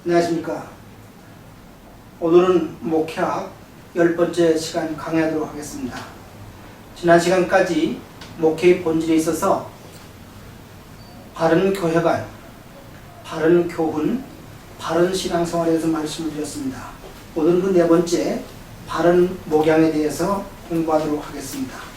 안녕하십니까. 오늘은 목회학 10번째 시간 강의하도록 하겠습니다. 지난 시간까지 목회의 본질에 있어서 바른 교회관, 바른 교훈, 바른 신앙생활에 대해서 말씀을 드렸습니다. 오늘은 그 네 번째 바른 목양에 대해서 공부하도록 하겠습니다.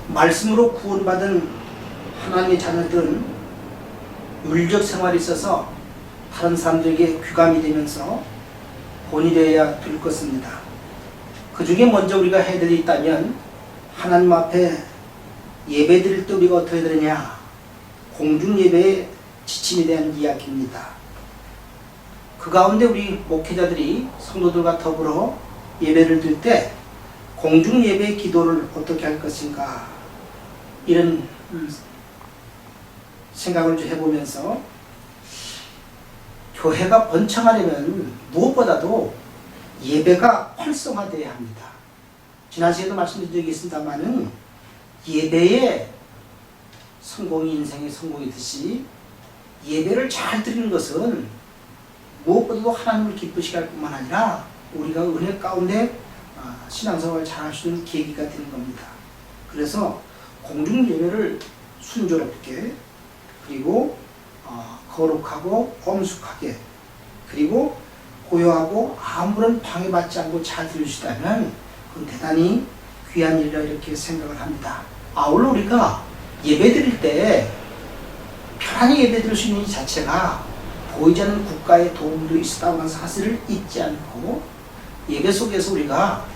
말씀으로 구원받은 하나님의 자녀들은 윤리적 생활에 있어서 다른 사람들에게 귀감이 되면서 본이 되어야 될 것입니다. 그 중에 먼저 우리가 해야 될 일이 있다면 하나님 앞에 예배 드릴 때 우리가 어떻게 되느냐, 공중예배의 지침에 대한 이야기입니다. 그 가운데 우리 목회자들이 성도들과 더불어 예배를 드릴 때 공중예배의 기도를 어떻게 할 것인가, 이런 생각을 좀 해보면서 교회가 번창하려면 무엇보다도 예배가 활성화되어야 합니다. 지난 시간에도 말씀드린 적이 있습니다만은 예배의 성공이 인생의 성공이듯이 예배를 잘 드리는 것은 무엇보다도 하나님을 기쁘시게 할 뿐만 아니라 우리가 은혜 가운데 신앙생활을 잘 할 수 있는 계기가 되는 겁니다. 그래서 공중예배를 순조롭게, 그리고 거룩하고 엄숙하게, 그리고 고요하고 아무런 방해받지 않고 잘 들으시다면 그건 대단히 귀한 일이라 이렇게 생각을 합니다. 아울러 우리가 예배 드릴 때 편안히 예배 드릴 수 있는 이 자체가 보이지 않는 국가의 도움도 있었다고 하는 사실을 잊지 않고 예배 속에서 우리가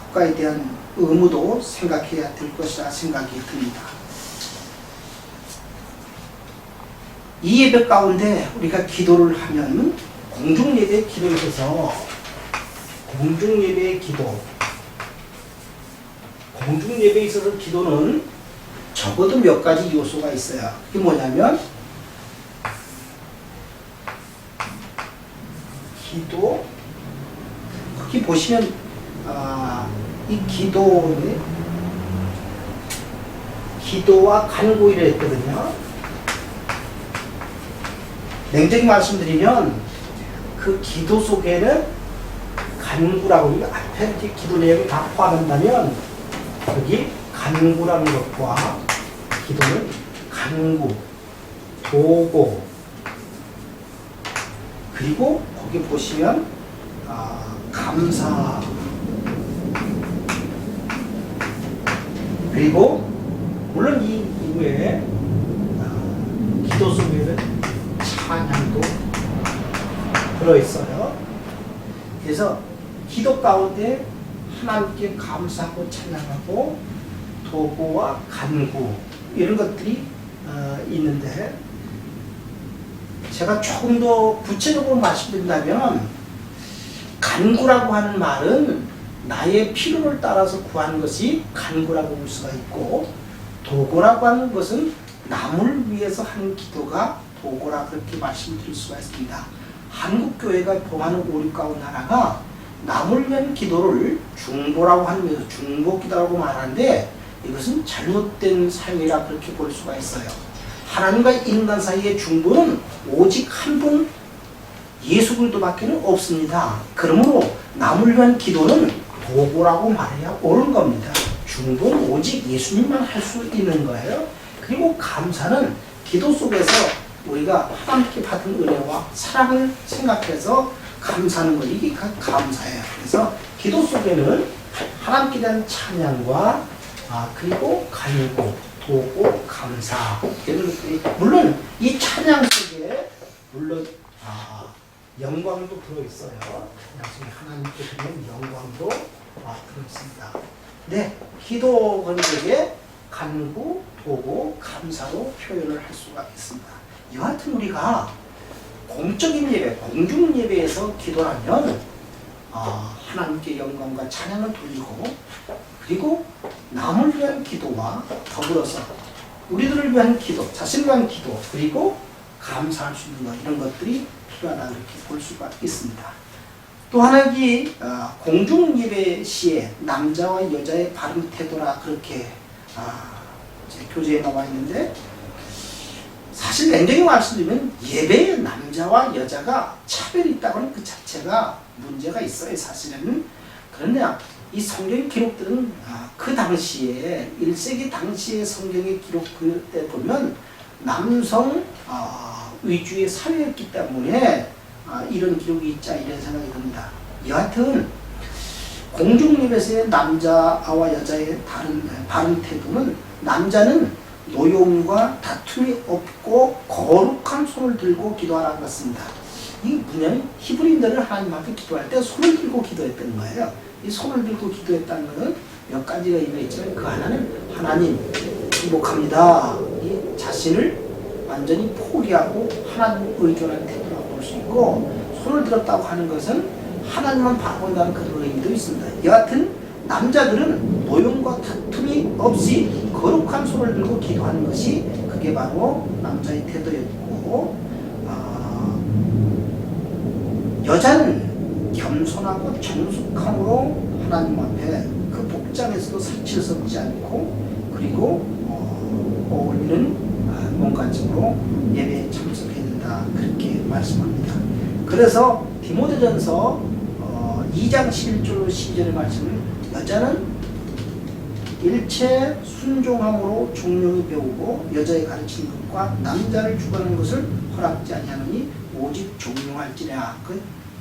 국가에 대한 의무도 생각해야 될 것이라 생각이 듭니다. 이 예배 가운데 우리가 기도를 하면 공중예배의 기도에 있어서 공중예배의 기도는 적어도 몇 가지 요소가 있어요. 그게 뭐냐면 기도, 거기 보시면 이 기도와 간구이라 했거든요. 냉정히 말씀드리면 그 기도 속에는 간구라고, 앞에 이렇게 기도 내용이 다 포함한다면 여기 간구라는 것과 기도는 간구, 도고, 그리고 거기 보시면 감사, 그리고 물론 이 이후에 기도 속에는 찬양도 들어있어요. 그래서 기도 가운데 하나님께 감사하고 찬양하고 도구와 간구, 이런 것들이 있는데, 제가 조금 더 구체적으로 말씀드린다면 간구라고 하는 말은 나의 필요를 따라서 구하는 것이 간구라고 볼 수가 있고, 도구라고 하는 것은 남을 위해서 하는 기도가 도구라, 그렇게 말씀드릴 수가 있습니다. 한국교회가 봉하는 5, 6가구 나라가 남을 위한 기도를 중보라고 하면서 중보기도라고 말하는데, 이것은 잘못된 사용이라 그렇게 볼 수가 있어요. 하나님과 인간 사이의 중보는 오직 한 분 예수 그리스도밖에는 없습니다. 그러므로 남을 위한 기도는 도구라고 말해야 옳은 겁니다. 중보는 오직 예수님만 할 수 있는 거예요. 그리고 감사는 기도 속에서 우리가 하나님께 받은 은혜와 사랑을 생각해서 감사하는 거, 이게 감사예요. 그래서 기도 속에는 하나님께 대한 찬양과 그리고 간구, 도구, 감사, 이런 것들이, 물론 이 찬양 속에 물론 영광도 들어있어요. 나중에 하나님께 드리는 영광도 들어있습니다. 네, 기도 건조에 간구, 도구, 감사로 표현을 할 수가 있습니다. 여하튼 우리가 공적인 예배, 공중 예배에서 기도하면 하나님께 영광과 찬양을 돌리고, 그리고 남을 위한 기도와 더불어서 우리들을 위한 기도, 자신을 위한 기도, 그리고 감사할 수 있는 것, 이런 것들이 필요하다 이렇게 볼 수가 있습니다. 또 하나 여기 공중예배 시에 남자와 여자의 바른 태도라 그렇게 제 교재에 나와 있는데, 사실 냉정히 말씀드리면 예배에 남자와 여자가 차별이 있다고 하는 그 자체가 문제가 있어요, 사실은. 그런데 이 성경 기록들은 그 당시에 1세기 당시의 성경의 기록때 보면 남성 위주의 사회였기 때문에 이런 기록이 있자 이런 생각이 듭니다. 여하튼 공중예배에서의 남자와 여자의 바른 태도는, 남자는 노여움과 다툼이 없고 거룩한 손을 들고 기도하라는 것입니다. 이 뭐냐면 히브리인들은 하나님 앞에 기도할 때 손을 들고 기도했던 거예요. 이 손을 들고 기도했다는 것은 몇 가지가 의미가 있지만, 그 하나는 하나님 기복합니다. 이 자신을 완전히 포기하고 하나님을 의존하는 태도라고 볼 수 있고, 손을 들었다고 하는 것은 하나님만 바라본다는 그런 의미도 있습니다. 여하튼 남자들은 노용과 다툼이 없이 거룩한 손을 들고 기도하는 것이, 그게 바로 남자의 태도였고, 여자는 겸손하고 정숙함으로 하나님 앞에 그 복장에서도 사치를 섞지 않고, 그리고 어울리는 몸가짐으로 예배에 참석해야 된다 그렇게 말씀합니다. 그래서 디모데전서 2장 11절 12절의 말씀을, 여자는 일체 순종함으로 종용히 배우고 여자의 가르치는 것과 남자를 주관하는 것을 허락지 아니하노니 오직 종용할지라. 그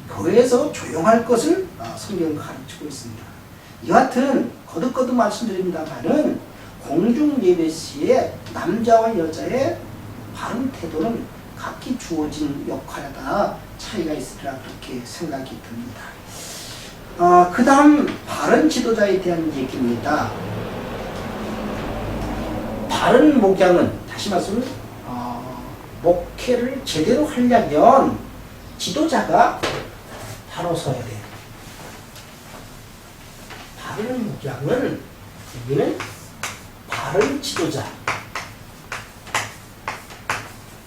교회에서 조용할 것을 성경은 가르치고 있습니다. 여하튼 거듭거듭 말씀드립니다만은 공중 예배 시에 남자와 여자의 바른 태도는 각기 주어진 역할에 따라 차이가 있으리라 그렇게 생각이 듭니다. 그 다음 바른 지도자에 대한 얘기입니다. 바른 목양은, 다시 말씀, 목회를 제대로 하려면 지도자가 바로 서야 돼요. 바른 목양은, 여기는 바른 지도자.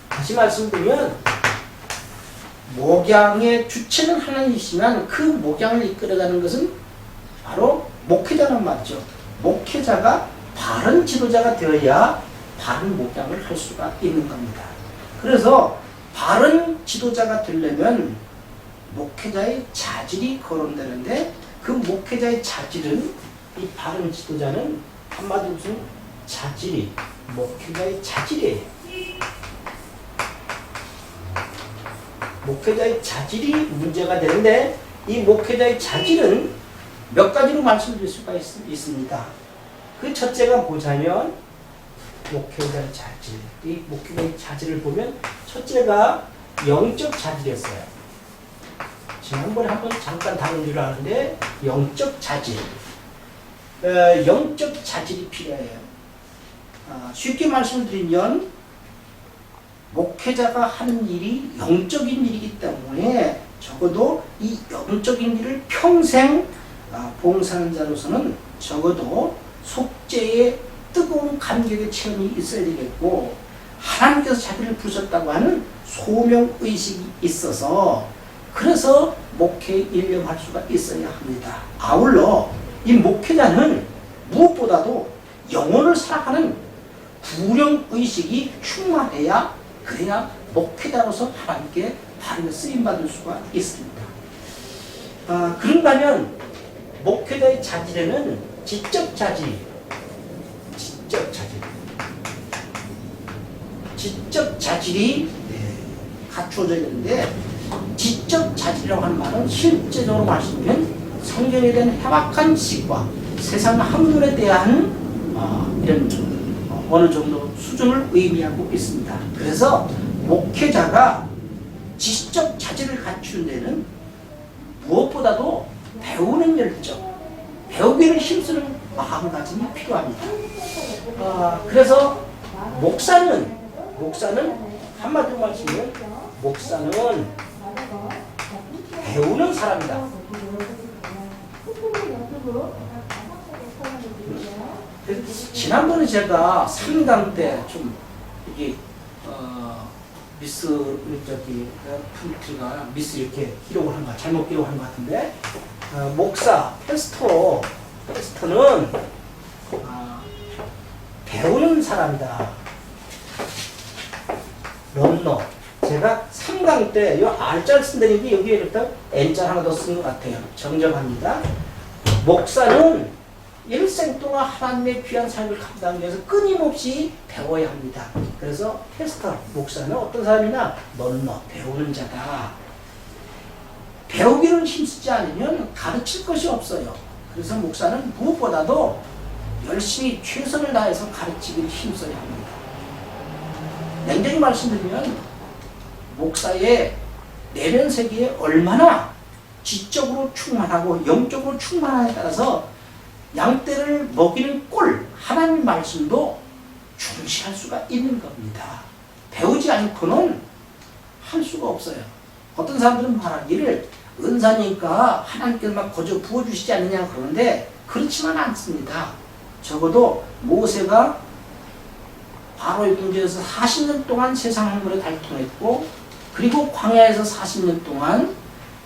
다시 말씀드리면 목양의 주체는 하나님이시지만 그 목양을 이끌어가는 것은 바로 목회자란 말이죠. 목회자가 바른 지도자가 되어야 바른 목양을 할 수가 있는 겁니다. 그래서 바른 지도자가 되려면 목회자의 자질이 거론되는데, 그 목회자의 자질은, 이 바른 지도자는 한마디로 무슨 자질이, 목회자의 자질이에요. 목회자의 자질이 문제가 되는데, 이 목회자의 자질은 몇 가지로 말씀드릴 수가 있습니다. 그 첫째가 뭐냐면 목회자의 자질. 이 목회자의 자질을 보면 첫째가 영적 자질이었어요. 지난번에 한번 잠깐 다룬 줄 아는데, 영적 자질. 영적 자질이 필요해요. 쉽게 말씀드리면 목회자가 하는 일이 영적인 일이기 때문에 적어도 이 영적인 일을 평생 봉사하는 자로서는 적어도 속죄의 뜨거운 감격의 체험이 있어야 되겠고, 하나님께서 자기를 부르셨다고 하는 소명의식이 있어서, 그래서 목회에 일념할 수가 있어야 합니다. 아울러 이 목회자는 무엇보다도 영혼을 사랑하는 구령의식이 충만해야, 그래야 목회자로서 하나님께 바르게 쓰임받을 수가 있습니다. 그런다면 목회자의 자질에는 지적 자질이 갖추어져 있는데, 지적 자질이라고 하는 말은 실제적으로 말씀드리면 성경에 대한 해박한 지식과 세상 학문에 대한 이런 어느 정도 수준을 의미하고 있습니다. 그래서 목회자가 지적 자질을 갖추는 데는 무엇보다도 배우는 열정, 배우기를 힘쓰는 마음가짐이 필요합니다. 그래서 목사는 한마디로 말씀드리면 목사는 배우는 사람이다. 지난번에 제가 3강 때 좀 이게 미스 우리 저기 가 미스 이렇게 기록을 한 거 잘못 기록한 것 같은데 목사 패스터는 배우는 사람이다. 런너. 제가 3강 때 이 R자를 쓴다는 여기에 일단 N자 하나 더 쓴 것 같아요. 정정합니다. 목사는 일생 동안 하나님의 귀한 삶을 감당하기 위해서 끊임없이 배워야 합니다. 그래서 패스터, 목사는 어떤 사람이냐? 런너, 배우는 자다. 배우기를 힘쓰지 않으면 가르칠 것이 없어요. 그래서 목사는 무엇보다도 열심히 최선을 다해서 가르치기를 힘써야 합니다. 냉정히 말씀드리면 목사의 내면 세계에 얼마나 지적으로 충만하고 영적으로 충만하냐에 따라서 양떼를 먹이는 꼴, 하나님 말씀도 중시할 수가 있는 겁니다. 배우지 않고는 할 수가 없어요. 어떤 사람들은 말하기를 은사니까 하나님께서 막 거저 부어주시지 않느냐 그러는데 그렇지만 않습니다. 적어도 모세가 바로의 궁전에서 40년 동안 세상 항문에 달통했고 그리고 광야에서 40년 동안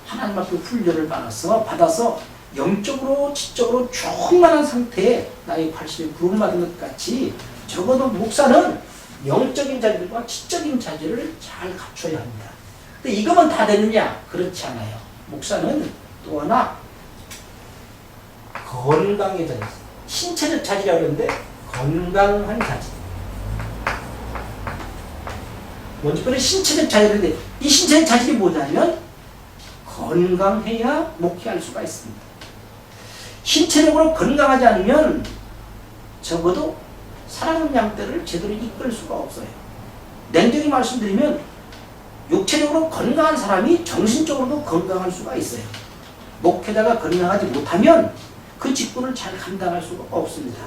하나님 앞에 훈련을 받아서 영적으로 지적으로 충만한 상태에 나의 발심에 부름받은 것 같이 적어도 목사는 영적인 자질과 지적인 자질을 잘 갖춰야 합니다. 근데 이거만 다 되느냐? 그렇지 않아요. 목사는 또 하나 건강의 자질, 신체적 자질이라고 하는데 건강한 자질. 먼저 그런 신체적 자질인데 이 신체적 자질이 뭐냐면 건강해야 목회할 수가 있습니다. 신체적으로 건강하지 않으면 적어도 사랑하는 양떼를 제대로 이끌 수가 없어요. 냉정히 말씀드리면 육체적으로 건강한 사람이 정신적으로도 건강할 수가 있어요. 목회자가 건강하지 못하면 그 직분을 잘 감당할 수가 없습니다.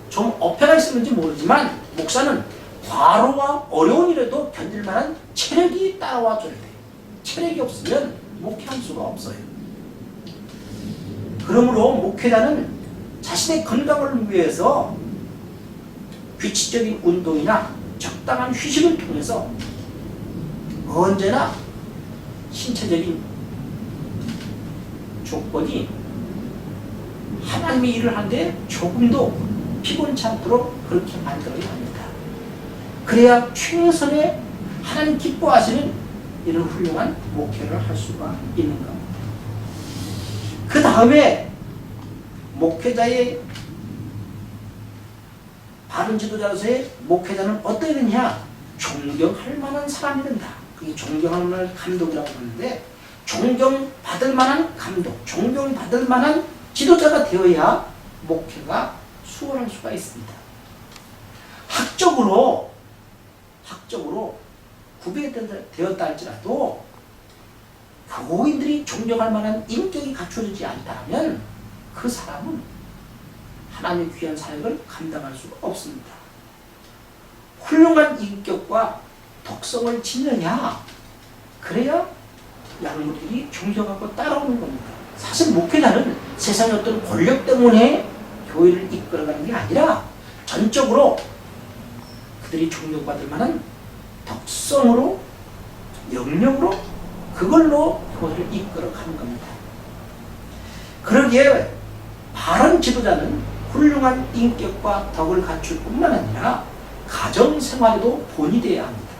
좀 어폐가 있으면지 모르지만 목사는 과로와 어려운 일에도 견딜 만한 체력이 따라와 줘야 돼요. 체력이 없으면 목회할 수가 없어요. 그러므로 목회자는 자신의 건강을 위해서 규칙적인 운동이나 적당한 휴식을 통해서 언제나 신체적인 조건이 하나님의 일을 하는데 조금도 피곤치 않도록 그렇게 만들어야 합니다. 그래야 최선의 하나님 기뻐하시는 이런 훌륭한 목회를 할 수가 있는 겁니다. 그 다음에 목회자의 바른 지도자로서의 목회자는 어떠해야 되냐? 존경할 만한 사람이 된다. 그게 존경할 만한 감독이라고 하는데 존경받을 만한 감독, 존경받을 만한 지도자가 되어야 목회가 수월할 수가 있습니다. 학적으로 구별되었다 할지라도 교인들이 존경할 만한 인격이 갖춰지지 않다면 그 사람은 하나님의 귀한 사역을 감당할 수가 없습니다. 훌륭한 인격과 독성을 지느냐 그래야 양무들이 존경하고 따라오는 겁니다. 사실 목회자는 세상의 어떤 권력 때문에 교회를 이끌어가는 게 아니라 전적으로 그들이 존경받을 만한 덕성으로 영역으로 그걸로 교회를 이끌어가는 겁니다. 그러기에 바른 지도자는 훌륭한 인격과 덕을 갖출 뿐만 아니라 가정생활에도 본이 되어야 합니다.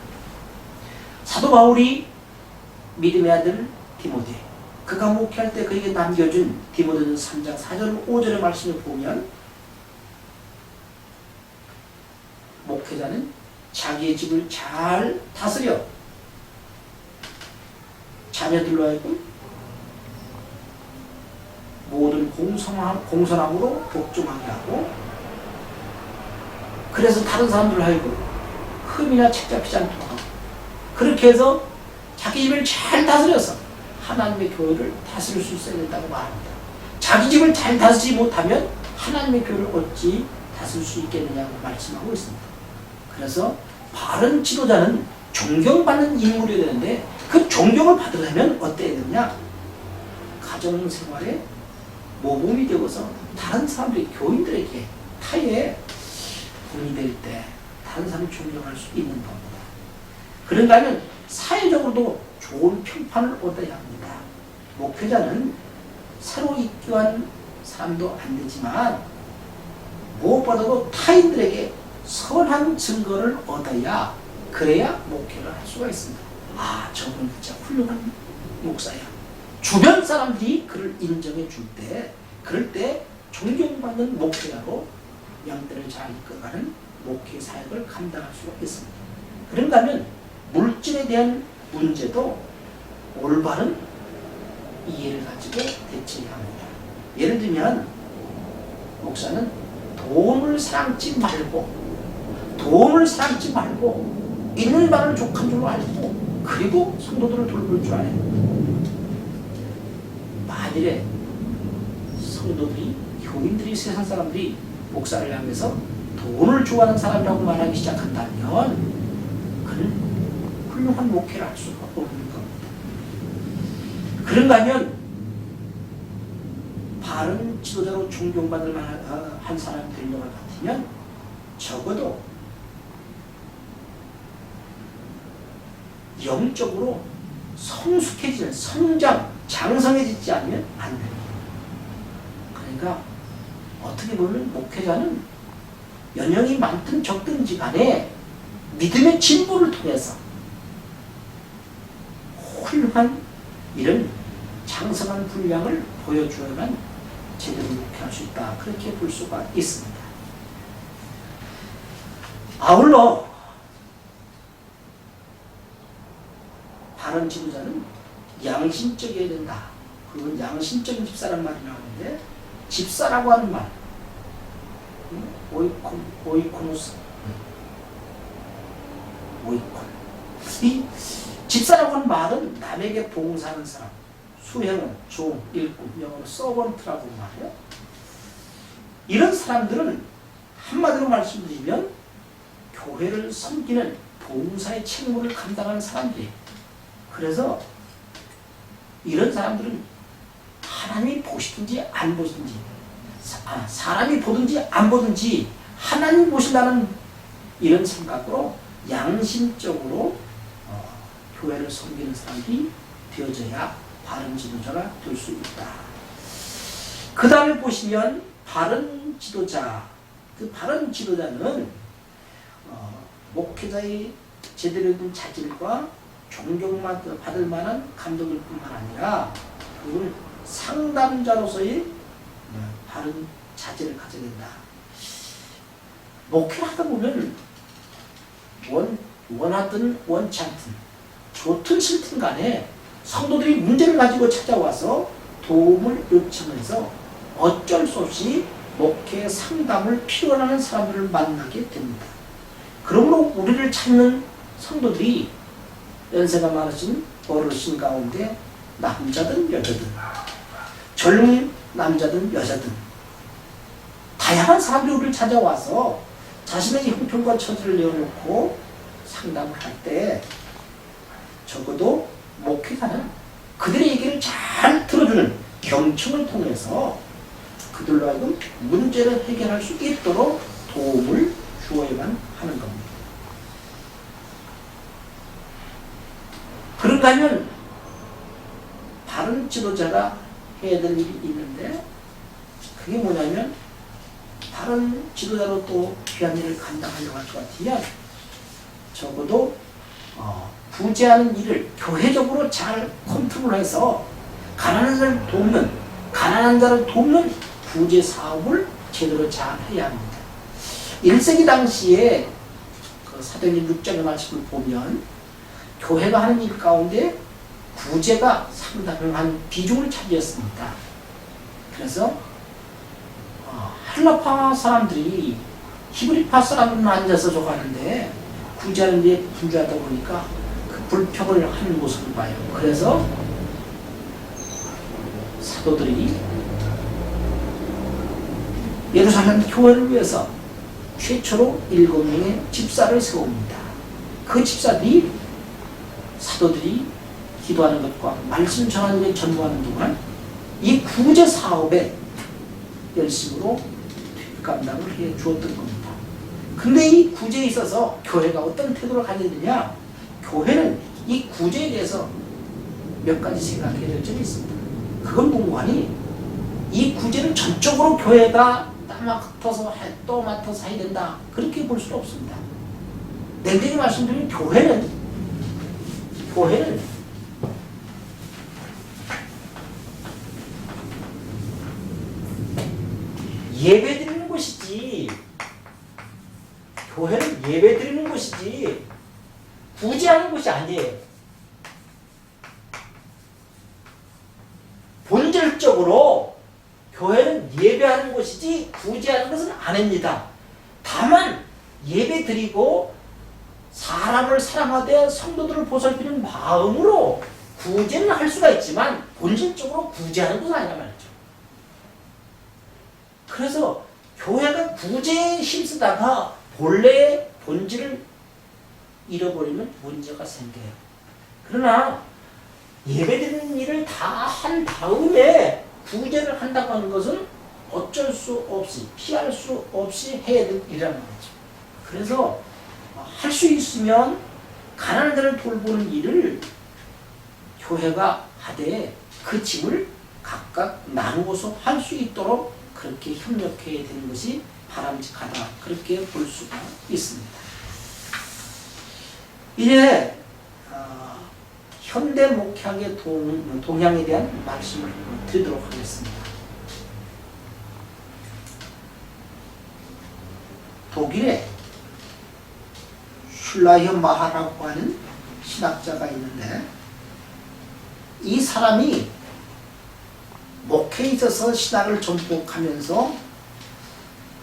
사도 바울이 믿음의 아들 디모데, 그가 목회할 때 그에게 남겨준 디모데전서 3장 4절 5절의 말씀을 보면 목회자는 자기의 집을 잘 다스려 자녀들로 하여금 모든 공손함으로 복종하게 하고 그래서 다른 사람들로 하여금 흠이나 책잡히지 않도록 하고 그렇게 해서 자기 집을 잘 다스려서 하나님의 교회를 다스릴 수 있어야 된다고 말합니다. 자기 집을 잘 다스리지 못하면 하나님의 교회를 어찌 다스릴 수 있겠느냐고 말씀하고 있습니다. 그래서 바른 지도자는 존경받는 인물이 되는데 그 존경을 받으려면 어때야 되느냐? 가정생활에 모범이 되어서 다른 사람들이 교인들에게 타의 본이 될 때 다른 사람을 존경할 수 있는 겁니다. 그런가 하면 사회적으로도 좋은 평판을 얻어야 합니다. 목회자는 새로 입교한 사람도 안 되지만 무엇보다도 타인들에게 선한 증거를 얻어야 그래야 목회를 할 수가 있습니다. 아, 저분은 진짜 훌륭한 목사야. 주변 사람들이 그를 인정해 줄 때, 그럴 때 존경받는 목회자로 양떼를 잘 이끌어가는 목회 사역을 감당할 수가 있습니다. 그런가 하면 물질에 대한 문제도 올바른 이해를 가지고 대처해야 합니다. 예를 들면 목사는 돈을 사랑지 말고 있는 바를 족한 줄 알고 그리고 성도들을 돌볼 줄 알아요. 만일에 성도들이, 교인들이, 세상 사람들이 목사를 향해서 돈을 좋아하는 사람이라고 말하기 시작한다면 그는 훌륭한 목회를 할 수가 없는 겁니다. 그런가 하면 바른 지도자로 존경받을 만한 한 사람이 되려고 같으면 적어도 영적으로 성숙해지는, 장성해지지 않으면 안 됩니다. 그러니까 어떻게 보면 목회자는 연령이 많든 적든지 간에 믿음의 진보를 통해서 훌륭한 이런 장성한 분량을 보여줘야만 제대로 목회할 수 있다. 그렇게 볼 수가 있습니다. 아울러 바른 지도자는 양심적이어야 된다. 그건 양심적인 집사란 말이라고 하는데, 집사라고 하는 말, 오이코노스, 이 집사라고 하는 말은 남에게 봉사하는 사람, 수행은 종, 일꾼, 영어로 서번트라고 말해요. 이런 사람들은 한마디로 말씀드리면 교회를 섬기는 봉사의 책무를 감당하는 사람들이에요. 그래서 이런 사람들은 하나님이 보시든지 안 보시든지, 사람이 보든지 안 보든지 하나님 보신다는 이런 생각으로 양심적으로 교회를 섬기는 사람이 되어져야 바른 지도자가 될 수 있다. 그 다음에 보시면 바른 지도자, 그 바른 지도자는 목회자의 제대로 된 자질과 존경받을 만한 감독일 뿐만 아니라 그걸 상담자로서의 바른 자질을 가져야 된다. 목회를 하다 보면 원하든 원치 않든 좋든 싫든 간에 성도들이 문제를 가지고 찾아와서 도움을 요청해서 어쩔 수 없이 목회 상담을 필요로 하는 사람들을 만나게 됩니다. 그러므로 우리를 찾는 성도들이 연세가 많으신 어르신 가운데 남자든 여자든, 젊은 남자든 여자든 다양한 사람들이 우리를 찾아와서 자신의 형편과 처지를 내어놓고 상담을 할 때 적어도 목회자는 그들의 얘기를 잘 들어주는 경청을 통해서 그들로 하여금 문제를 해결할 수 있도록 도움을 주어야만 하는 겁니다. 그런가 하면 바른 지도자가 해야 될 일이 있는데, 그게 뭐냐면 바른 지도자로 또 귀한 일을 감당하려고 할 것 같으면 적어도 부재하는 일을 교회적으로 잘 컨트롤해서 가난한 자를 돕는 부재 사업을 제대로 잘 해야 합니다. 1세기 당시에 그 사도행전 6장의 말씀을 보면 교회가 하는 일 가운데 부재가 상당한 비중을 차지했습니다. 그래서 헬라파 사람들이 히브리파 사람들은 앉아서 저거 하는데 구제하는 데 분주하다 보니까 그 불평을 하는 모습을 봐요. 그래서 사도들이 예루살렘 교회를 위해서 최초로 7명의 집사를 세웁니다. 그 집사들이 사도들이 기도하는 것과 말씀 전하는 데 전무하는 동안 이 구제 사업에 열심으로 감당을 해 주었던 겁니다. 근데 이 구제에 있어서 교회가 어떤 태도를 가져야 되냐? 교회는 이 구제에 대해서 몇 가지 생각해야 될 점이 있습니다. 그건 뭐니? 이 구제를 전적으로 교회가 또 맡아서 해야 된다. 그렇게 볼 수는 없습니다. 냉정히 말씀드리면 교회는 예배드리는 곳이지. 교회는 예배드리는 곳이지 구제하는 곳이 아니에요. 본질적으로 교회는 예배하는 곳이지 구제하는 것은 아닙니다. 다만 예배드리고 사람을 사랑하되 성도들을 보살피는 마음으로 구제는 할 수가 있지만 본질적으로 구제하는 것은 아니란 말이죠. 그래서 교회가 구제에 힘쓰다가 본래의 본질을 잃어버리면 문제가 생겨요. 그러나 예배드리는 일을 다 한 다음에 구제를 한다고 하는 것은 어쩔 수 없이 피할 수 없이 해야 될 일이란 말이죠. 그래서 할 수 있으면 가난한 자를 돌보는 일을 교회가 하되 그 짐을 각각 나누어서 할 수 있도록 그렇게 협력해야 되는 것이 바람직하다. 그렇게 볼 수가 있습니다. 이제 현대 목회학의 동향에 대한 말씀을 드리도록 하겠습니다. 독일에 슐라이어 마하라고 하는 신학자가 있는데 이 사람이 목회에 있어서 신학을 전복하면서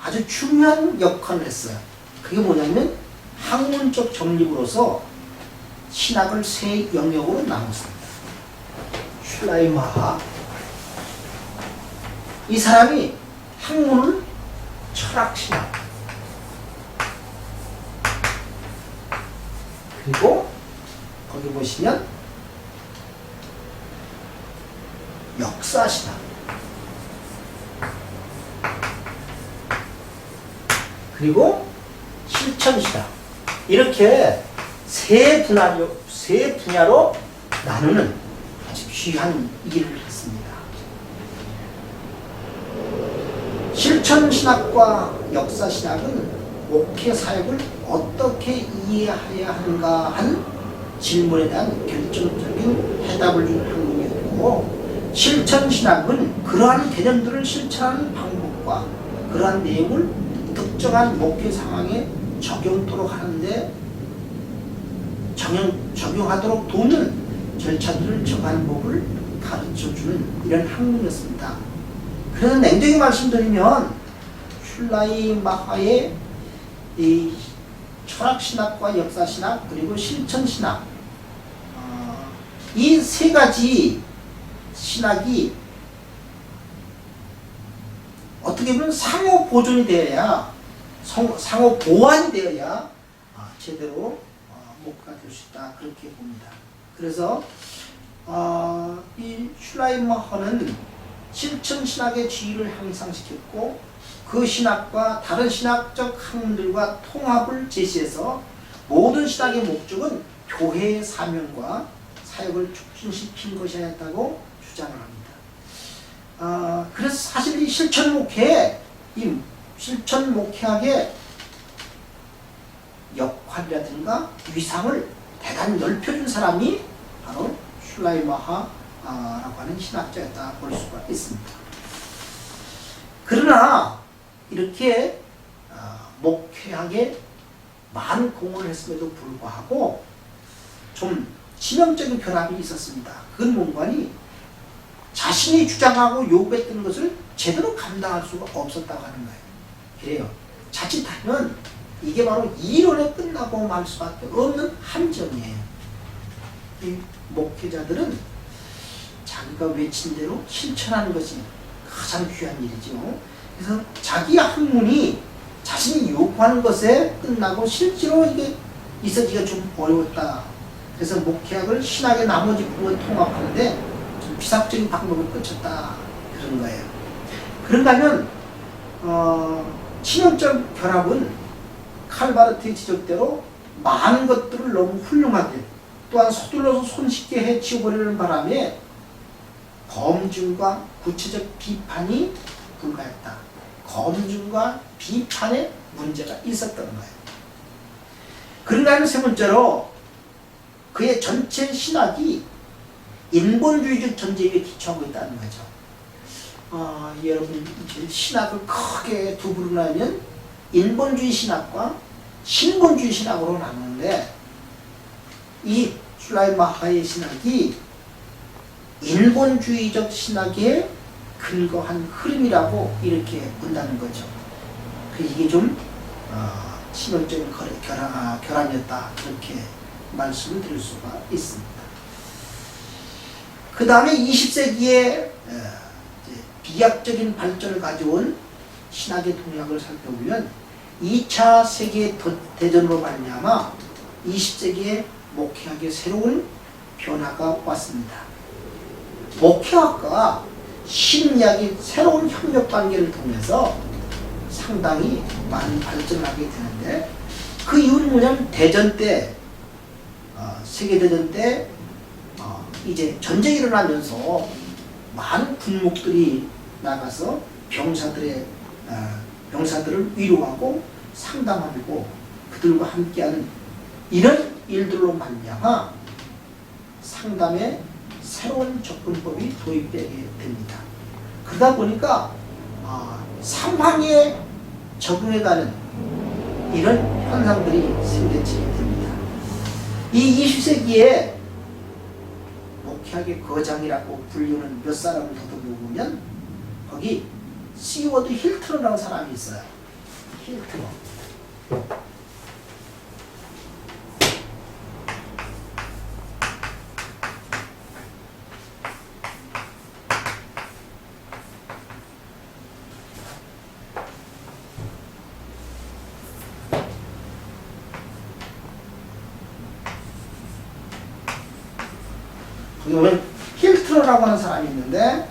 아주 중요한 역할을 했어요. 그게 뭐냐면 학문적 정립으로서 신학을 세 영역으로 나눴습니다. 슐라이어 마하 이 사람이 학문을 철학신학 그리고 거기 보시면 역사신학 그리고 실천신학 이렇게 세 분야로 나누는 아주 귀한 일을 했습니다. 실천신학과 역사신학은 목회 사역을 어떻게 이해해야 하는가 하는 질문에 대한 결정적인 해답을 주는 학문이었고 실천신학은 그러한 개념들을 실천하는 방법과 그러한 내용을 특정한 목회 상황에 적용토록 하는데 적용하도록 돕는 절차들을 정하는 법을 가르쳐주는 이런 학문이었습니다. 그래서 냉정히 말씀드리면 슐라이 마하의 이 철학신학과 역사신학 그리고 실천신학 이 세 가지 신학이 어떻게 보면 상호 보존이 되어야 상호 보완이 되어야 제대로 목표가 될 수 있다 그렇게 봅니다. 그래서 이 슐라이머허는 실천신학의 지위를 향상시켰고 그 신학과 다른 신학적 학문들과 통합을 제시해서 모든 신학의 목적은 교회의 사명과 사역을 촉진시킨 것이었다고 주장을 합니다. 그래서 사실 이 실천 목회학의 역할이라든가 위상을 대단히 넓혀준 사람이 바로 슐라이머하라고 하는 신학자였다 볼 수가 있습니다. 그러나 이렇게 목회학에 많은 공헌을 했음에도 불구하고 좀 치명적인 변함이 있었습니다. 그건 뭔가니 자신이 주장하고 요구했던 것을 제대로 감당할 수가 없었다고 하는 거예요. 그래요. 자칫하면 이게 바로 이론에 끝나고 말 수밖에 없는 함정이에요. 이 목회자들은 자기가 외친 대로 실천하는 것이 가장 귀한 일이죠. 그래서 자기 학문이 자신이 요구하는 것에 끝나고 실제로 이게 있어지기가 좀 어려웠다. 그래서 목회학을 신학의 나머지 부분을 통합하는데 좀 비상적인 방법을 꽂혔다. 그런 거예요. 그런가 하면 치명적 결합은 칼바르트의 지적대로 많은 것들을 너무 훌륭하게 또한 서둘러서 손쉽게 해치워버리는 바람에 검증과 구체적 비판이 불가했다. 검증과 비판에 문제가 있었던 거예요. 그런가 하면 세 번째로 그의 전체 신학이 인본주의적 전제에 기초하고 있다는 거죠. 여러분 신학을 크게 두 부류로 하면 인본주의 신학과 신본주의 신학으로 나누는데 이 슐라이마하의 신학이 인본주의적 신학에 근거한 흐름이라고 이렇게 본다는 거죠. 이게 좀 치명적인 결함이었다 그렇게 말씀을 드릴 수가 있습니다. 그 다음에 20세기에 비약적인 발전을 가져온 신학의 동향을 살펴보면 2차 세계대전으로 말미암아 20세기에 목회학의 새로운 변화가 왔습니다. 목회학과 심리학이 새로운 협력관계를 통해서 상당히 많은 발전을 하게 되는데 그 이유는 뭐냐면 대전 때 세계대전 때 이제 전쟁이 일어나면서 많은 군목들이 나가서 병사들을 위로하고 상담하고 그들과 함께하는 이런 일들로 말미암아 상담의 새로운 접근법이 도입되게 됩니다. 그러다 보니까 상황에 적응해가는 이런 현상들이 생겨지게 됩니다. 이 20세기에 목회학의 거장이라고 불리는 몇 사람을 더듬어보면 거기 시워드 힐트너라는 사람이 있어요. 힐트너. 거기 보면 힐트너라고 하는 사람이 있는데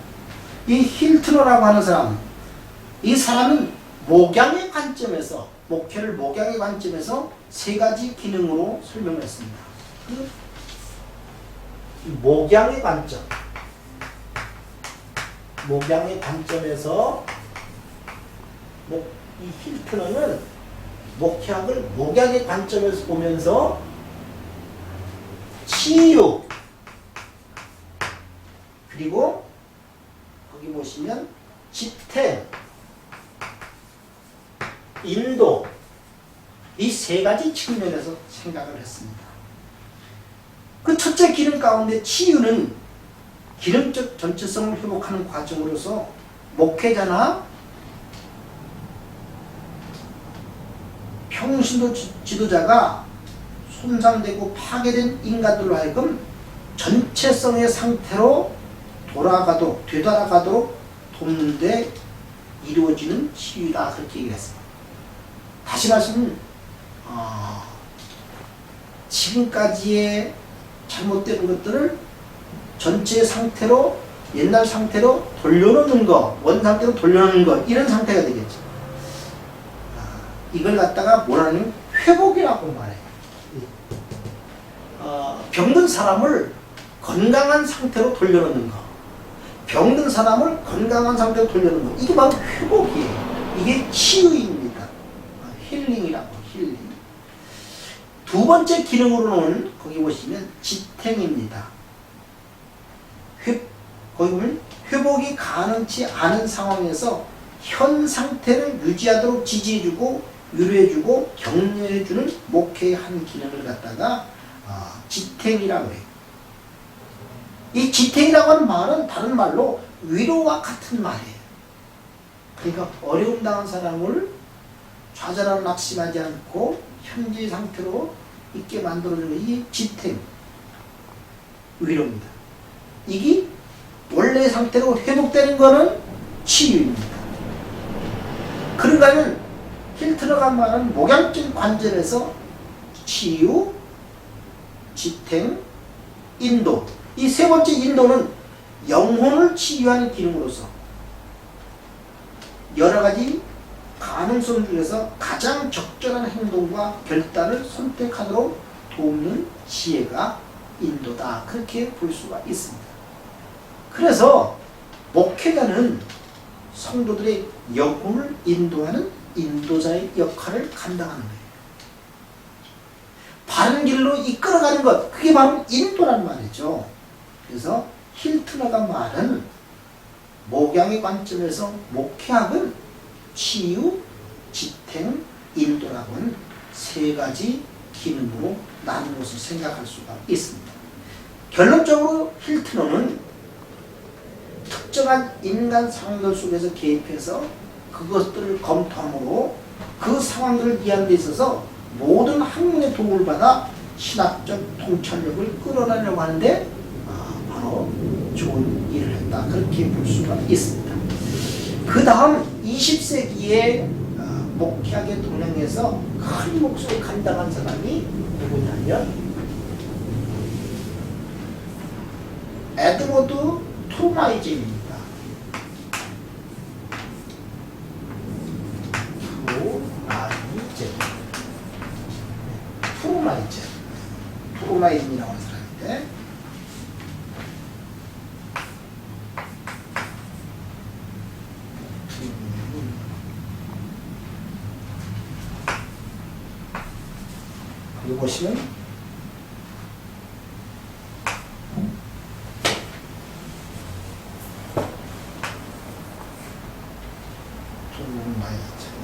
이 힐트너라고 하는 사람, 이 사람은 목양의 관점에서 목회를 목양의 관점에서 세 가지 기능으로 설명을 했습니다. 목양의 관점, 목양의 관점에서 이 힐트너는 목회학을 목양의 관점에서 보면서 치유 그리고 거기 보시면 지탱, 인도 이 세 가지 측면에서 생각을 했습니다. 그 첫째 기능 가운데 치유는 기능적 전체성을 회복하는 과정으로서 목회자나 평신도 지도자가 손상되고 파괴된 인간들로 하여금 전체성의 상태로 되돌아가도록 돕는 데 이루어지는 치유다 그렇게 얘기했습니다. 다시 말씀은 지금까지의 잘못된 것들을 전체 상태로 옛날 상태로 돌려놓는 거, 원 상태로 돌려놓는 거 이런 상태가 되겠죠. 이걸 갖다가 뭐라는 회복이라고 말해요. 병든 사람을 건강한 상태로 돌려놓는 거, 병든 사람을 건강한 상태로 돌려놓는 거, 이게 바로 회복이에요. 이게 치유입니다. 힐링이라고, 힐링. 두 번째 기능으로는 거기 보시면 지탱입니다. 거기 보면 회복이 가능치 않은 상황에서 현 상태를 유지하도록 지지해주고 위로해주고 격려해주는 목회의 한 기능을 갖다가 지탱이라고 해요. 이 지탱이라고 하는 말은 다른 말로 위로와 같은 말이에요. 그러니까 어려움 당한 사람을 좌절하고 낙심하지 않고 현재 상태로 있게 만들어주는 이 지탱, 위로입니다. 이게 원래 상태로 회복되는 것은 치유입니다. 그런가 하면 힐트너가 말하는 목양적 관점에서 치유, 지탱, 인도, 이 세 번째 인도는 영혼을 치유하는 기능으로서 여러 가지 가능성 중에서 가장 적절한 행동과 결단을 선택하도록 돕는 지혜가 인도다. 그렇게 볼 수가 있습니다. 그래서 목회자는 성도들의 영혼을 인도하는 인도자의 역할을 감당하는 거예요. 바른 길로 이끌어가는 것, 그게 바로 인도란 말이죠. 그래서 힐트너가 말은 목양의 관점에서 목회학은 치유, 지탱, 인도라고 하는 세 가지 기능으로 나눈 것을 생각할 수가 있습니다. 결론적으로 힐트너는 특정한 인간 상황들 속에서 개입해서 그것들을 검토함으로 그 상황들을 이해하는 데 있어서 모든 학문의 도움을 받아 신학적 통찰력을 끌어내려고 하는데 바로 좋은 일을 했다. 그렇게 볼 수가 있습니다. 그 다음 20세기의 목회학의 동향에서 큰 몫을 감당한 사람이 누구냐면 에드워드 토마이젠입니다. 토마이젠이라고 하는 사람인데 여기 보시면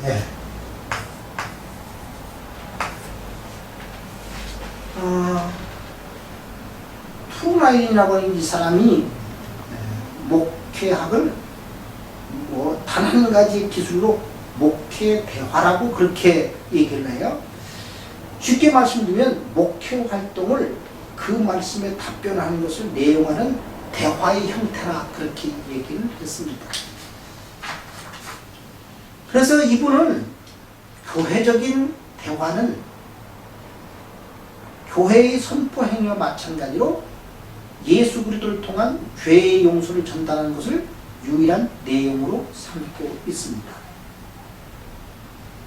네. 투마인이라고 하는 이 사람이 목회학을 단 한 가지 기술로 목회 대화라고 그렇게 얘기를 해요. 쉽게 말씀드리면 목회 활동을 그 말씀에 답변하는 것을 내용하는 대화의 형태라 그렇게 얘기를 했습니다. 그래서 이분은 교회적인 대화는 교회의 선포 행위와 마찬가지로 예수 그리스도를 통한 죄의 용서를 전달하는 것을 유일한 내용으로 삼고 있습니다.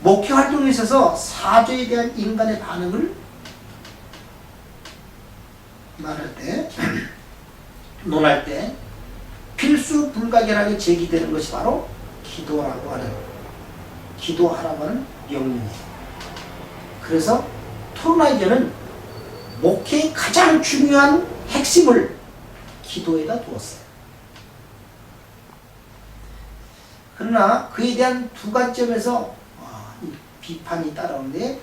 목회 활동에 있어서 사죄에 대한 인간의 반응을 말할 때, 논할 때 필수 불가결하게 제기되는 것이 바로 기도하라고 하는 명령이에요. 그래서 토마이젠은 목회의 가장 중요한 핵심을 기도에다 두었어요. 그러나 그에 대한 두 관점에서 비판이 따라오는데,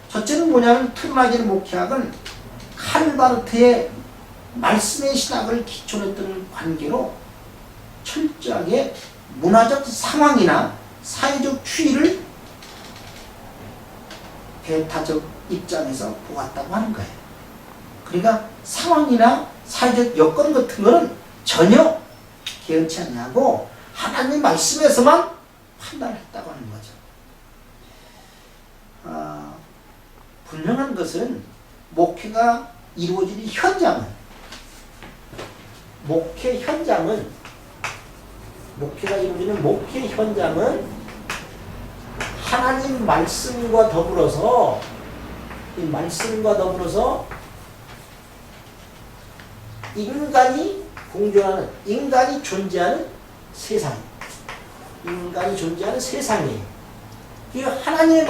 첫째는 뭐냐면 토마이젠 목회학은 칼바르트의 말씀의 신학을 기초로 했던 관계로 철저하게 문화적 상황이나 사회적 추이를 배타적 입장에서 보았다고 하는 거예요. 그러니까 상황이나 사회적 여건 같은 거는 전혀 개의치 않냐고 하나님의 말씀에서만 판단을 했다고 하는 거죠. 분명한 것은 목회가 이루어지는 목회가 이루어지는 목회 현장은 하나님 말씀과 더불어서 인간이 공존하는, 인간이 존재하는 세상이에요. 이 하나님의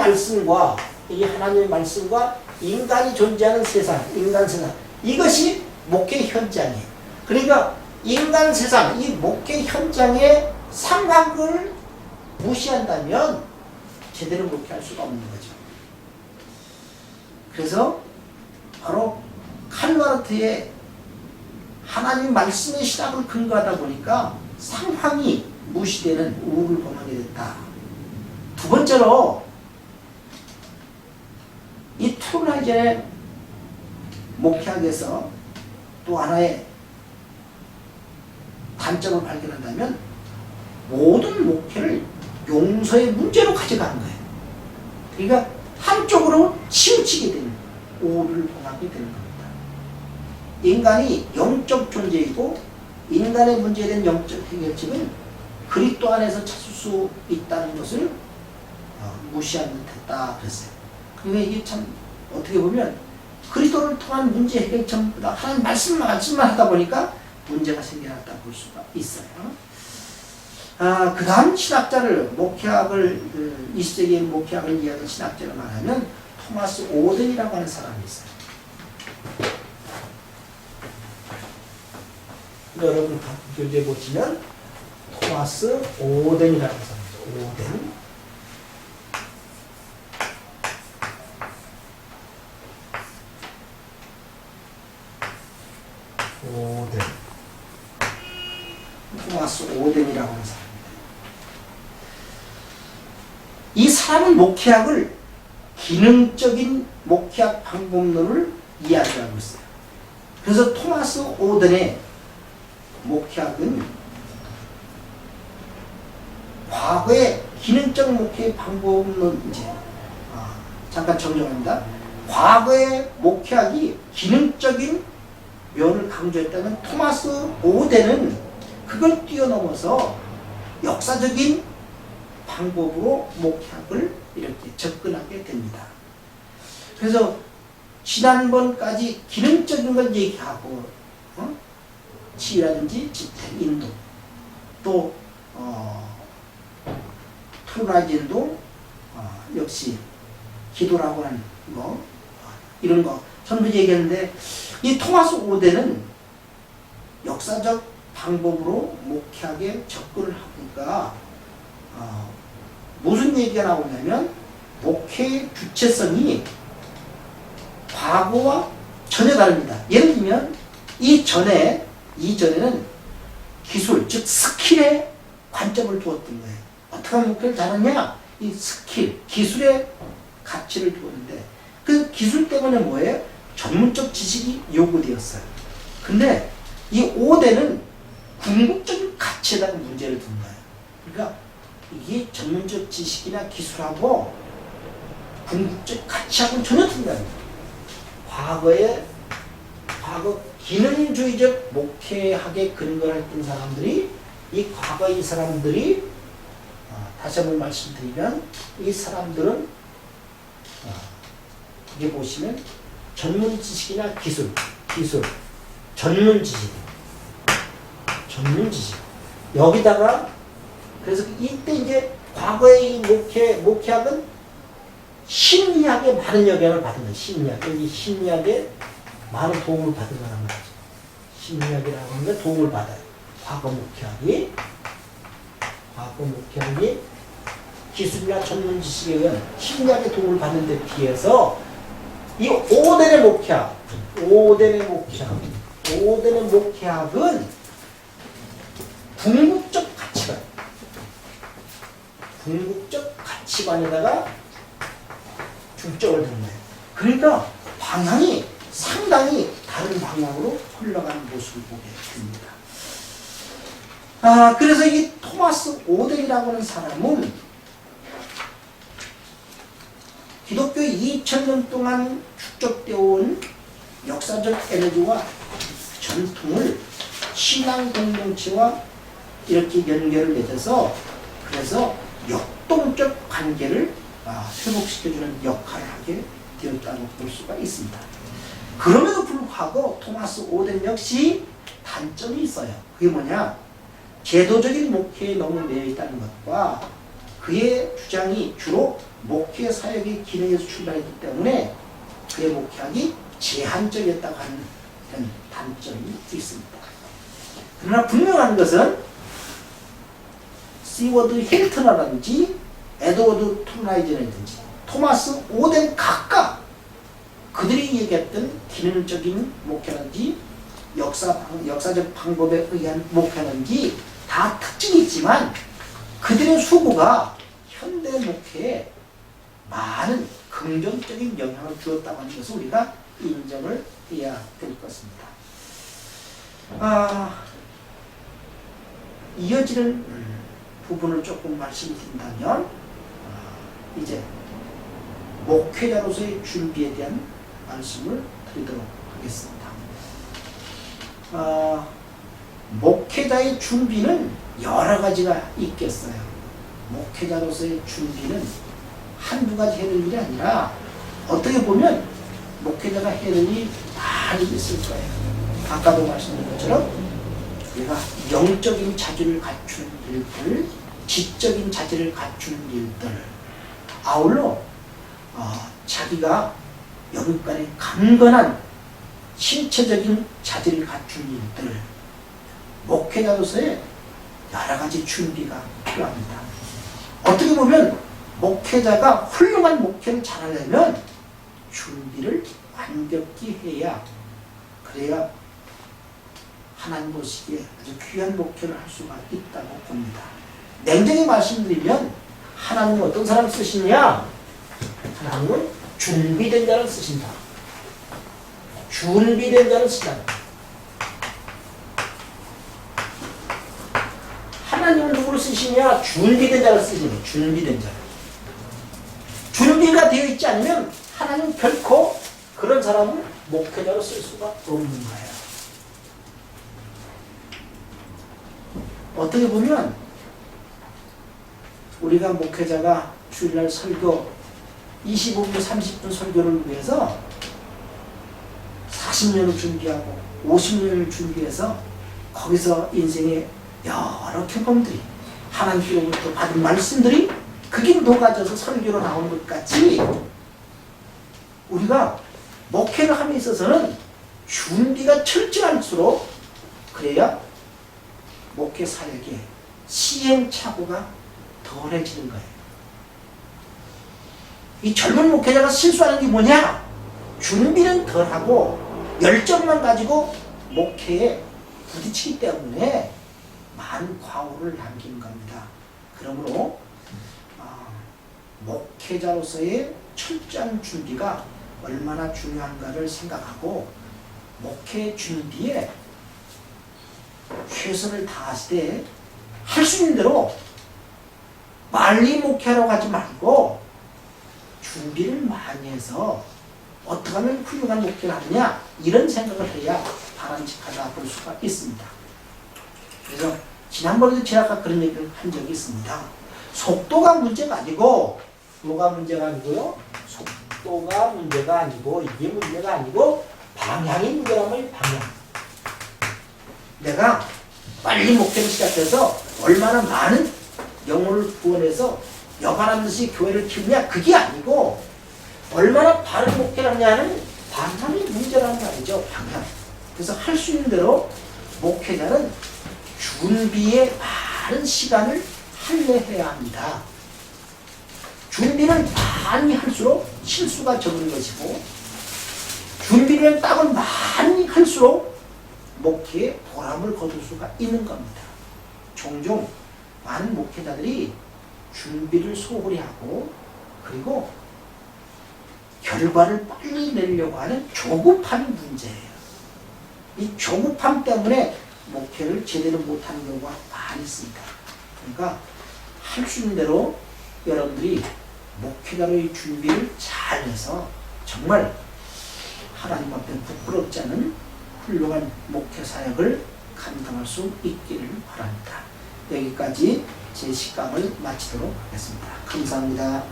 말씀과 인간이 존재하는 세상, 이것이 목회 현장이에요. 그러니까 인간 세상, 이 목회 현장의 상황을 무시한다면 제대로 목회할 수가 없는 거죠. 그래서 바로 칼바르트의 하나님 말씀의 신학을 근거하다 보니까 상황이 무시되는 우울을 범하게 됐다. 두 번째로 이 토마이젠의 목회학에서 또 하나의 단점을 발견한다면 모든 목회를 용서의 문제로 가져가는 거예요. 그러니까 한쪽으로 치우치게 되는, 오를 범하게 되는 겁니다. 인간이 영적 존재이고 인간의 문제에 대한 영적 해결책은 그리스도 안에서 찾을 수 있다는 것을 무시한 듯했다 그랬어요. 그러니까 이게 참 어떻게 보면 그리스도를 통한 문제 해결 전부 다 하나님 말씀만 하다 보니까 문제가 생겨났다 볼 수가 있어요. 그 다음 신학자를, 목회학을, 20세기의 목회학을 이해하는 신학자를 말하면 토마스 오덴이라고 하는 사람이 있어요. 여러분 교재 보시면 토마스 오덴이라는 사람이죠. 오덴. 토마스 오덴이라고 하는 사람입니다. 이 사람은 목회학을 기능적인 목회학 방법론을 이야기하고 있어요. 그래서 토마스 오덴의 목회학은 과거의 기능적 목회 방법론, 이제 잠깐 정정합니다. 과거의 목회학이 기능적인 면을 강조했다면 토마스 오덴은 그걸 뛰어넘어서 역사적인 방법으로 목회학을 이렇게 접근하게 됩니다. 그래서 지난번까지 기능적인 걸 얘기하고 치유라든지 집행 인도, 또 트루나진도 역시 기도라고 하는 거, 이런 거 전부 얘기했는데, 이 토마스 오덴은 역사적 방법으로 목회학에 접근을 하니까 무슨 얘기가 나오냐면 목회의 주체성이 과거와 전혀 다릅니다. 예를 들면 이전에는 기술, 즉 스킬에 관점을 두었던 거예요. 어떻게 하면 목회를 잘하냐? 이 스킬, 기술의 가치를 두었는데, 그 기술 때문에 뭐예요? 전문적 지식이 요구되었어요. 근데 이 오덴은 궁극적인 가치에다가 문제를 둔 거예요. 그러니까 이게 전문적 지식이나 기술하고 궁극적 가치하고는 전혀 틀려요. 과거 기능주의적 목회학에 근거를 했던 사람들이, 이 과거 이 사람들이, 다시 한번 말씀드리면, 이 사람들은 여기 보시면 전문 지식이나 기술, 전문 지식. 여기다가, 그래서 이때 이제 과거의 이 목회학은 심리학에 많은 영향을 받은 거예요. 여기 심리학에 많은 도움을 받은 거란 말이죠. 심리학이라고 하는 게 도움을 받아요. 과거 목회학이 기술이나 전문 지식에 의한 심리학의 도움을 받는 데 비해서 이 오덴의 목회학은 궁극적 가치관에다가 중점을 두는 거예요. 그러니까 방향이 상당히 다른 방향으로 흘러가는 모습을 보게 됩니다. 그래서 이 토마스 오덴이라고 하는 사람은 기독교 2000년 동안 축적되어 온 역사적 에너지와 전통을 신앙 공동체와 이렇게 연결을 맺어서, 그래서 역동적 관계를 회복시켜주는 역할을 하게 되었다고 볼 수가 있습니다. 그럼에도 불구하고 토마스 오덴 역시 단점이 있어요. 그게 뭐냐? 제도적인 목회에 너무 매여 있다는 것과 그의 주장이 주로 목회 사역의 기능에서 출발했기 때문에 그의 목회학이 제한적이었다고 하는 이런 단점이 있습니다. 그러나 분명한 것은 시워드 힐트너라든지 에드워드 트루나이젠이든지 토마스 오덴 각각 그들이 얘기했던 기능적인 목회라든지 역사적 방법에 의한 목회라든지 다 특징이 있지만 그들의 수고가 현대 목회에 많은 긍정적인 영향을 주었다고 하는 것을 우리가 인정을 해야 될 것입니다. 이어지는 부분을 조금 말씀드린다면 이제 목회자로서의 준비에 대한 말씀을 드리도록 하겠습니다. 목회자의 준비는 여러 가지가 있겠어요. 목회자로서의 준비는 한두 가지 해야 될 일이 아니라 어떻게 보면 목회자가 해야 될 일이 많이 있을 거예요. 아까도 말씀드린 것처럼 우리가 영적인 자질을 갖춘 일들, 지적인 자질을 갖춘 일들, 아울러 자기가 여기까지 강건한 신체적인 자질을 갖춘 일들, 목회자로서의 여러 가지 준비가 필요합니다. 어떻게 보면 목회자가 훌륭한 목회를 잘하려면 준비를 완벽히 해야, 그래야 하나님 보시기에 아주 귀한 목회를 할 수가 있다고 봅니다. 냉정히 말씀드리면 하나님은 어떤 사람을 쓰시냐? 하나님은 준비된 자를 쓰신다. 준비된 자를 쓰신다. 하나님은 누구를 쓰시냐? 준비된 자를 쓰시네. 준비된 자를. 준비가 되어 있지 않으면 하나님은 결코 그런 사람을 목회자로 쓸 수가 없는 거예요. 어떻게 보면 우리가 목회자가 주일날 설교 25분, 30분 설교를 위해서 40년을 준비하고 50년을 준비해서 거기서 인생의 여러 경험들이, 하나님께로부터 받은 말씀들이 그게 녹아져서 설교로 나오는 것 같이, 우리가 목회를 함에 있어서는 준비가 철저할수록 그래야 목회 사역에 시행착오가 덜해지는 거예요. 이 젊은 목회자가 실수하는 게 뭐냐? 준비는 덜하고 열정만 가지고 목회에 부딪히기 때문에 많은 과오를 남기는 겁니다. 그러므로 목회자로서의 철저한 준비가 얼마나 중요한가를 생각하고 목회 준비에 최선을 다하실 때 할 수 있는 대로 빨리 목회하러 가지 말고 준비를 많이 해서 어떻게 하면 훌륭한 목회를 하느냐, 이런 생각을 해야 바람직하다 볼 수가 있습니다. 그래서 지난번에도 제가 그런 얘기를 한 적이 있습니다. 속도가 문제가 아니고, 뭐가 문제가 아니고요? 속도가 문제가 아니고, 이게 문제가 아니고 방향이 문제란 말이에요. 방향. 내가 빨리 목회를 시작해서 얼마나 많은 영혼을 구원해서 여간한 듯이 교회를 키우냐, 그게 아니고 얼마나 바른 목회를 하냐는 방향이 문제라는 말이죠. 방향. 그래서 할 수 있는 대로 목회자는 준비에 많은 시간을 할애해야 합니다. 준비를 많이 할수록 실수가 적은 것이고, 준비를 딱을 많이 할수록 목회에 보람을 거둘 수가 있는 겁니다. 종종 많은 목회자들이 준비를 소홀히 하고, 그리고 결과를 빨리 내려고 하는 조급함이 문제예요. 이 조급함 때문에 목회를 제대로 못하는 경우가 많이 있습니다. 그러니까 할 수 있는 대로 여러분들이 목회자로의 준비를 잘해서 정말 하나님 앞에 부끄럽지 않은 훌륭한 목회 사역을 감당할 수 있기를 바랍니다. 여기까지 제 식감을 마치도록 하겠습니다. 감사합니다.